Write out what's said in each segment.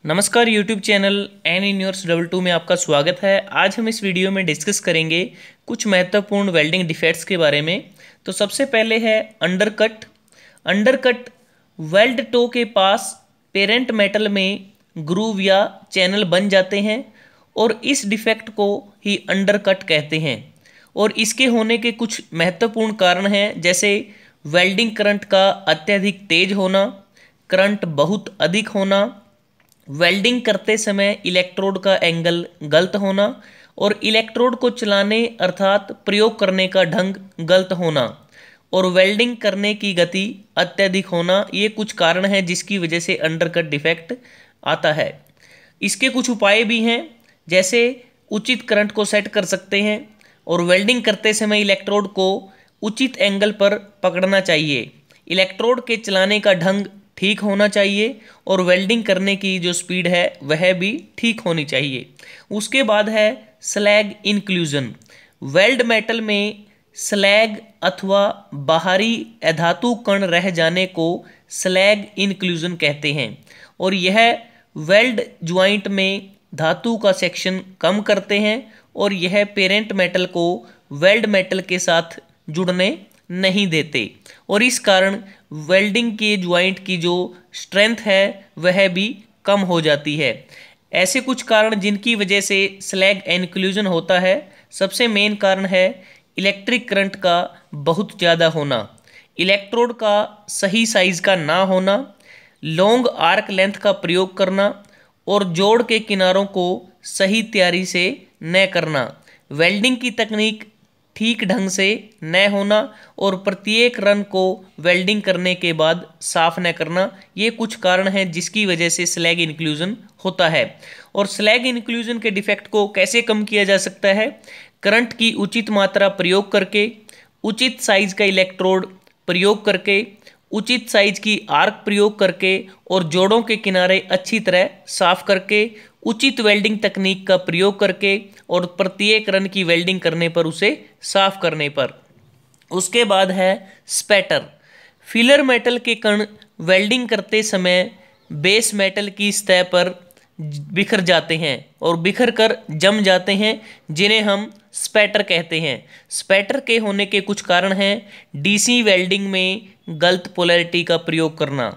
नमस्कार YouTube channel N universe 22 में आपका स्वागत है। आज हम इस वीडियो में डिस्कस करेंगे कुछ महत्वपूर्ण वेल्डिंग डिफेक्ट्स के बारे में। तो सबसे पहले है अंडरकट। अंडरकट वेल्ड टो के पास पेरेंट मेटल में ग्रूव या चैनल बन जाते हैं और इस डिफेक्ट को ही अंडरकट कहते हैं। और इसके होने के कुछ महत्वपूर्ण कारण हैं, जैसे वेल्डिंग करंट का अत्यधिक तेज होना, करंट बहुत अधिक होना, वेल्डिंग करते समय इलेक्ट्रोड का एंगल गलत होना और इलेक्ट्रोड को चलाने अर्थात प्रयोग करने का ढंग गलत होना और वेल्डिंग करने की गति अत्यधिक होना, ये कुछ कारण हैं जिसकी वजह से अंडरकट डिफेक्ट आता है। इसके कुछ उपाय भी हैं, जैसे उचित करंट को सेट कर सकते हैं और वेल्डिंग करते समय इलेक्ट्रोड को उचित एंगल पर पकड़ना चाहिए, इलेक्ट्रोड के चलाने का ढंग ठीक होना चाहिए और वेल्डिंग करने की जो स्पीड है वह भी ठीक होनी चाहिए। उसके बाद है स्लैग इंक्लूजन। वेल्ड मेटल में स्लैग अथवा बाहरी अधातु कण रह जाने को स्लैग इंक्लूजन कहते हैं और यह वेल्ड ज्वाइंट में धातु का सेक्शन कम करते हैं और यह पेरेंट मेटल को वेल्ड मेटल के साथ जुड़ने नहीं देते और इस कारण वेल्डिंग के ज्वाइंट की जो स्ट्रेंथ है वह भी कम हो जाती है। ऐसे कुछ कारण जिनकी वजह से स्लैग इंक्लूजन होता है, सबसे मेन कारण है इलेक्ट्रिक करंट का बहुत ज़्यादा होना, इलेक्ट्रोड का सही साइज का ना होना, लॉन्ग आर्क लेंथ का प्रयोग करना और जोड़ के किनारों को सही तैयारी से न करना, वेल्डिंग की तकनीक ठीक ढंग से न होना और प्रत्येक रन को वेल्डिंग करने के बाद साफ न करना, ये कुछ कारण हैं जिसकी वजह से स्लैग इंक्लूजन होता है। और स्लैग इंक्लूजन के डिफेक्ट को कैसे कम किया जा सकता है? करंट की उचित मात्रा प्रयोग करके, उचित साइज का इलेक्ट्रोड प्रयोग करके, उचित साइज की आर्क प्रयोग करके और जोड़ों के किनारे अच्छी तरह साफ करके, उचित वेल्डिंग तकनीक का प्रयोग करके और प्रत्येक रन की वेल्डिंग करने पर उसे साफ करने पर। उसके बाद है स्पैटर। फिलर मेटल के कण वेल्डिंग करते समय बेस मेटल की सतह पर बिखर जाते हैं और बिखर कर जम जाते हैं, जिन्हें हम स्पैटर कहते हैं। स्पैटर के होने के कुछ कारण हैं, डीसी वेल्डिंग में गलत पोलैरिटी का प्रयोग करना,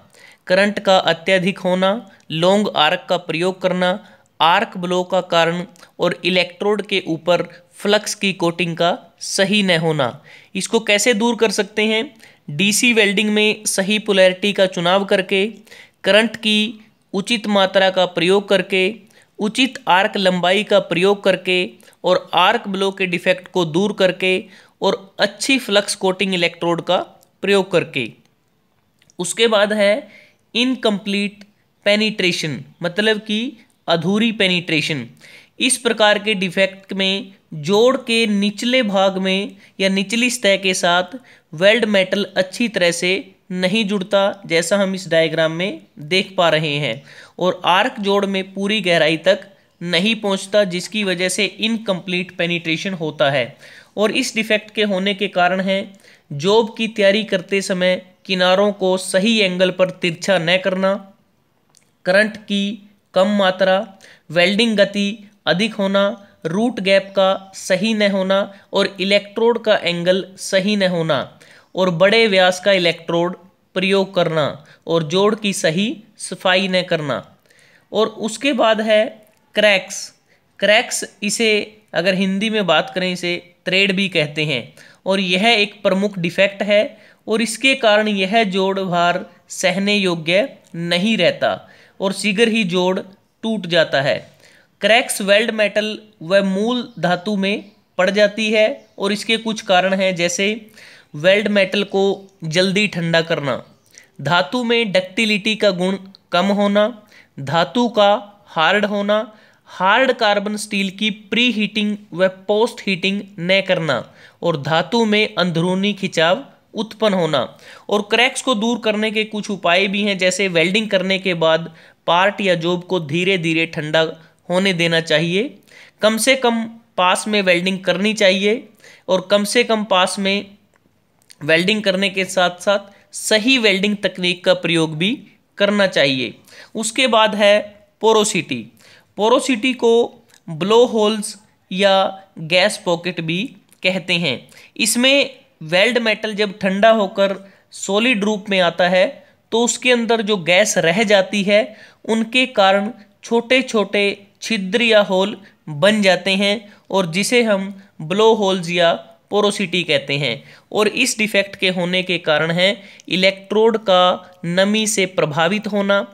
करंट का अत्यधिक होना, लॉन्ग आर्क का प्रयोग करना, आर्क ब्लो का कारण और इलेक्ट्रोड के ऊपर फ्लक्स की कोटिंग का सही न होना। इसको कैसे दूर कर सकते हैं? डीसी वेल्डिंग में सही पोलैरिटी का चुनाव करके, करंट की उचित मात्रा का प्रयोग करके, उचित आर्क लंबाई का प्रयोग करके और आर्क ब्लो के डिफेक्ट को दूर करके और अच्छी फ्लक्स कोटिंग इलेक्ट्रोड का प्रयोग करके। उसके बाद है इनकम्प्लीट पेनिट्रेशन, मतलब कि अधूरी पेनिट्रेशन। इस प्रकार के डिफेक्ट में जोड़ के निचले भाग में या निचली सतह के साथ वेल्ड मेटल अच्छी तरह से नहीं जुड़ता, जैसा हम इस डायग्राम में देख पा रहे हैं, और आर्क जोड़ में पूरी गहराई तक नहीं पहुंचता, जिसकी वजह से इनकम्प्लीट पेनिट्रेशन होता है। और इस डिफेक्ट के होने के कारण है जॉब की तैयारी करते समय किनारों को सही एंगल पर तिरछा न करना, करंट की कम मात्रा, वेल्डिंग गति अधिक होना, रूट गैप का सही न होना और इलेक्ट्रोड का एंगल सही न होना और बड़े व्यास का इलेक्ट्रोड प्रयोग करना और जोड़ की सही सफाई न करना। और उसके बाद है क्रैक्स। क्रैक्स, इसे अगर हिंदी में बात करें इसे थ्रेड भी कहते हैं और यह एक प्रमुख डिफेक्ट है और इसके कारण यह जोड़ भार सहने योग्य नहीं रहता और शीघ्र ही जोड़ टूट जाता है। क्रैक्स वेल्ड मेटल व मूल धातु में पड़ जाती है और इसके कुछ कारण हैं, जैसे वेल्ड मेटल को जल्दी ठंडा करना, धातु में डक्टिलिटी का गुण कम होना, धातु का हार्ड होना, हार्ड कार्बन स्टील की प्री हीटिंग व पोस्ट हीटिंग न करना और धातु में अंदरूनी खिंचाव उत्पन्न होना। और क्रैक्स को दूर करने के कुछ उपाय भी हैं, जैसे वेल्डिंग करने के बाद पार्ट या जॉब को धीरे धीरे ठंडा होने देना चाहिए, कम से कम पास में वेल्डिंग करनी चाहिए और कम से कम पास में वेल्डिंग करने के साथ साथ सही वेल्डिंग तकनीक का प्रयोग भी करना चाहिए। उसके बाद है पोरोसिटी। पोरोसिटी को ब्लो होल्स या गैस पॉकेट भी कहते हैं। इसमें वेल्ड मेटल जब ठंडा होकर सॉलिड रूप में आता है तो उसके अंदर जो गैस रह जाती है उनके कारण छोटे छोटे छिद्र या होल बन जाते हैं और जिसे हम ब्लो होल्स या पोरोसिटी कहते हैं। और इस डिफेक्ट के होने के कारण है इलेक्ट्रोड का नमी से प्रभावित होना,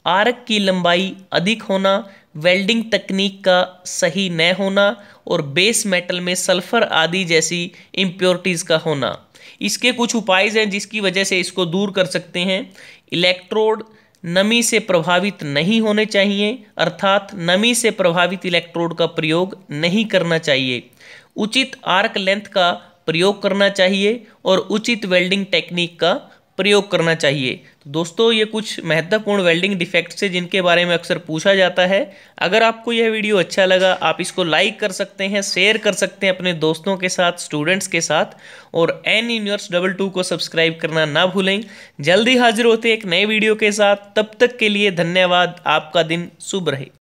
आर्क की लंबाई अधिक होना, वेल्डिंग तकनीक का सही न होना और बेस मेटल में सल्फर आदि जैसी इम्प्योरिटीज का होना। इसके कुछ उपाय हैं जिसकी वजह से इसको दूर कर सकते हैं। इलेक्ट्रोड नमी से प्रभावित नहीं होने चाहिए, अर्थात नमी से प्रभावित इलेक्ट्रोड का प्रयोग नहीं करना चाहिए। उचित आर्क लेंथ का प्रयोग करना चाहिए और उचित वेल्डिंग टेक्निक का प्रयोग करना चाहिए। तो दोस्तों ये कुछ महत्वपूर्ण वेल्डिंग डिफेक्ट्स हैं जिनके बारे में अक्सर पूछा जाता है। अगर आपको यह वीडियो अच्छा लगा आप इसको लाइक कर सकते हैं, शेयर कर सकते हैं अपने दोस्तों के साथ, स्टूडेंट्स के साथ, और एन यूनिवर्स 22 को सब्सक्राइब करना ना भूलें। जल्दी हाजिर होते हैं एक नए वीडियो के साथ, तब तक के लिए धन्यवाद। आपका दिन शुभ रहे।